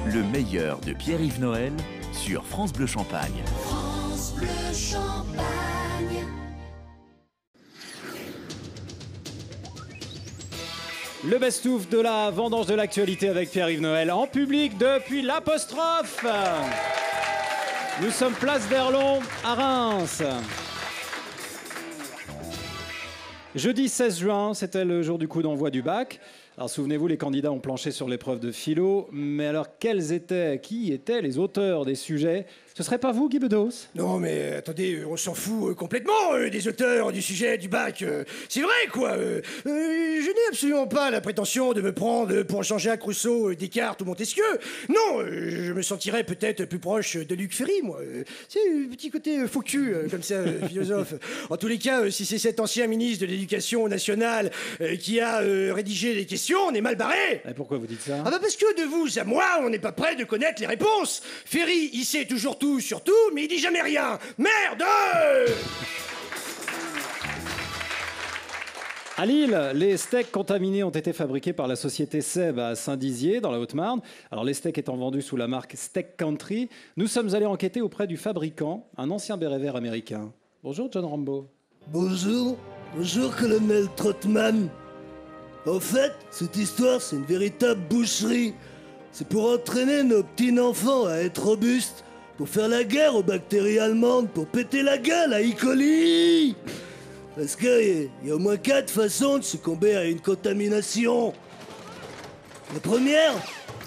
Le meilleur de Pierre-Yves Noël sur France Bleu Champagne. France Bleu Champagne. Le best-of de la vendange de l'actualité avec Pierre-Yves Noël en public depuis l'Apostrophe. Nous sommes place d'Erlon à Reims. Jeudi 16 juin, c'était le jour du coup d'envoi du bac. Alors souvenez-vous, les candidats ont planché sur l'épreuve de philo. Mais alors, qui étaient les auteurs des sujets? Ce serait pas vous, Guy Bedos? Non mais attendez, on s'en fout complètement des auteurs du sujet du bac. C'est vrai quoi. Je n'ai absolument pas la prétention de me prendre pour Jean-Jacques Rousseau, Descartes ou Montesquieu. Non, je me sentirais peut-être plus proche de Luc Ferry, moi. C'est un petit côté faux cul, comme ça, philosophe. En tous les cas, si c'est cet ancien ministre de l'Éducation nationale qui a rédigé les questions, on est mal barré. Et pourquoi vous dites ça? Ah bah parce que de vous à moi, on n'est pas prêt de connaître les réponses. Ferry, il sait toujours tout sur tout, mais il dit jamais rien. Merde! À Lille, les steaks contaminés ont été fabriqués par la société Seb à Saint-Dizier, dans la Haute-Marne. Alors les steaks étant vendus sous la marque Steak Country, nous sommes allés enquêter auprès du fabricant, un ancien béret vert américain. Bonjour John Rambo. Bonjour colonel Trotman. En fait, cette histoire, c'est une véritable boucherie. C'est pour entraîner nos petits-enfants à être robustes, pour faire la guerre aux bactéries allemandes, pour péter la gueule à E. coli. Parce qu'il y a au moins 4 façons de succomber à une contamination. La première,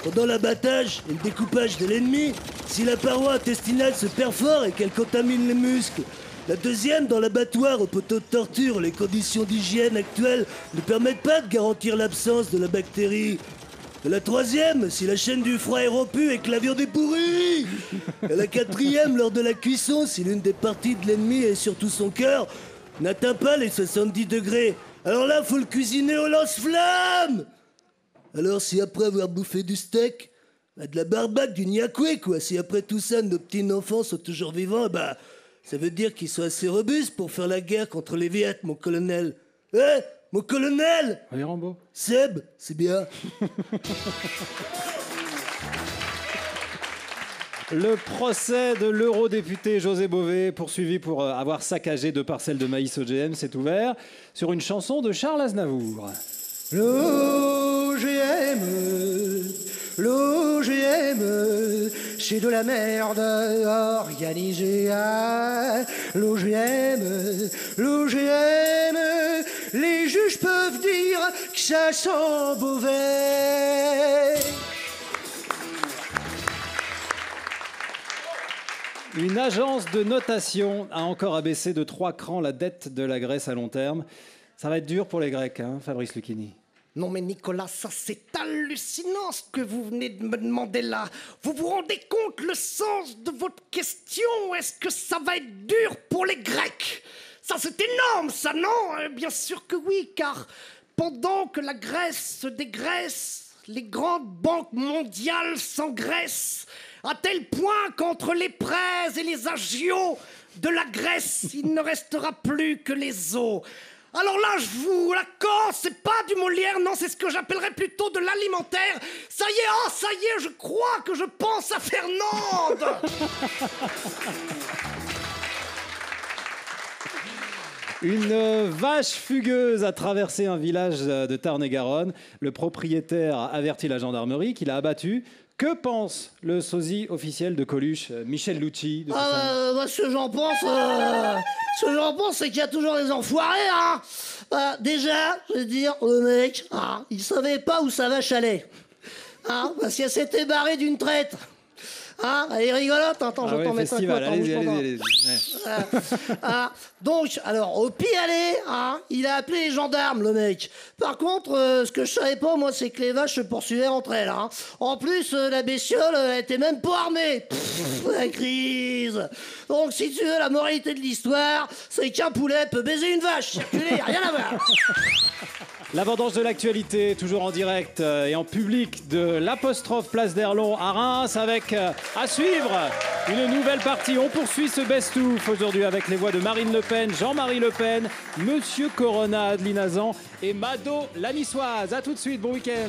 pendant l'abattage et le découpage de l'ennemi, si la paroi intestinale se perfore et qu'elle contamine les muscles. La deuxième, dans l'abattoir au poteau de torture, les conditions d'hygiène actuelles ne permettent pas de garantir l'absence de la bactérie. Et la troisième, si la chaîne du froid est rompue et que la viande est pourrie. Et la quatrième, lors de la cuisson, si l'une des parties de l'ennemi et surtout son cœur n'atteint pas les 70 degrés. Alors là, faut le cuisiner au lance-flamme. Alors si après avoir bouffé du steak, de la barbaque, du niakoué, quoi, si après tout ça, nos petits-enfants sont toujours vivants, bah, ça veut dire qu'ils sont assez robustes pour faire la guerre contre les Viet, mon colonel. Mon colonel! Oui, Rambo. Seb, c'est bien. Le procès de l'eurodéputé José Bové, poursuivi pour avoir saccagé 2 parcelles de maïs OGM, s'est ouvert sur une chanson de Charles Aznavour. L'OGM, c'est de la merde organisée. L'OGM, les juges peuvent dire que ça sent mauvais. Une agence de notation a encore abaissé de 3 crans la dette de la Grèce à long terme. Ça va être dur pour les Grecs, hein, Fabrice Lucchini. Non mais Nicolas, ça c'est hallucinant ce que vous venez de me demander là. Vous vous rendez compte le sens de votre question? Est-ce que ça va être dur pour les Grecs? Ça c'est énorme ça, non? Bien sûr que oui, car pendant que la Grèce se dégraisse, les grandes banques mondiales s'engraissent, à tel point qu'entre les prêts et les agios de la Grèce, il ne restera plus que les os. Alors là, je vous l'accorde, c'est pas du Molière, non, c'est ce que j'appellerais plutôt de l'alimentaire. Ça y est, je crois que je pense à Fernande. Une vache fugueuse a traversé un village de Tarn-et-Garonne. Le propriétaire a averti la gendarmerie qu'il a abattu. Que pense le sosie officiel de Coluche, Michel Lucci? Ce que j'en pense, c'est qu'il y a toujours des enfoirés, hein. Déjà, je veux dire, le mec, il savait pas où sa vache allait. Parce qu'elle s'était barrée d'une traite. Elle est rigolote, attends, je vais t'en mettre un coup. Allez-y. Donc, alors, au pire aller, il a appelé les gendarmes, le mec. Par contre, ce que je savais pas, moi, c'est que les vaches se poursuivaient entre elles. En plus, la bestiole, elle était même pas armée. La crise. Donc, si tu veux, la moralité de l'histoire, c'est qu'un poulet peut baiser une vache. Circuler, rien à voir. La vendange de l'actualité, toujours en direct et en public de l'Apostrophe Place d'Erlon à Reims, avec à suivre une nouvelle partie. On poursuit ce best-of aujourd'hui avec les voix de Marine Le Pen, Jean-Marie Le Pen, Monsieur Corona, Adeline Hazan et Mado la Niçoise. A tout de suite, bon week-end.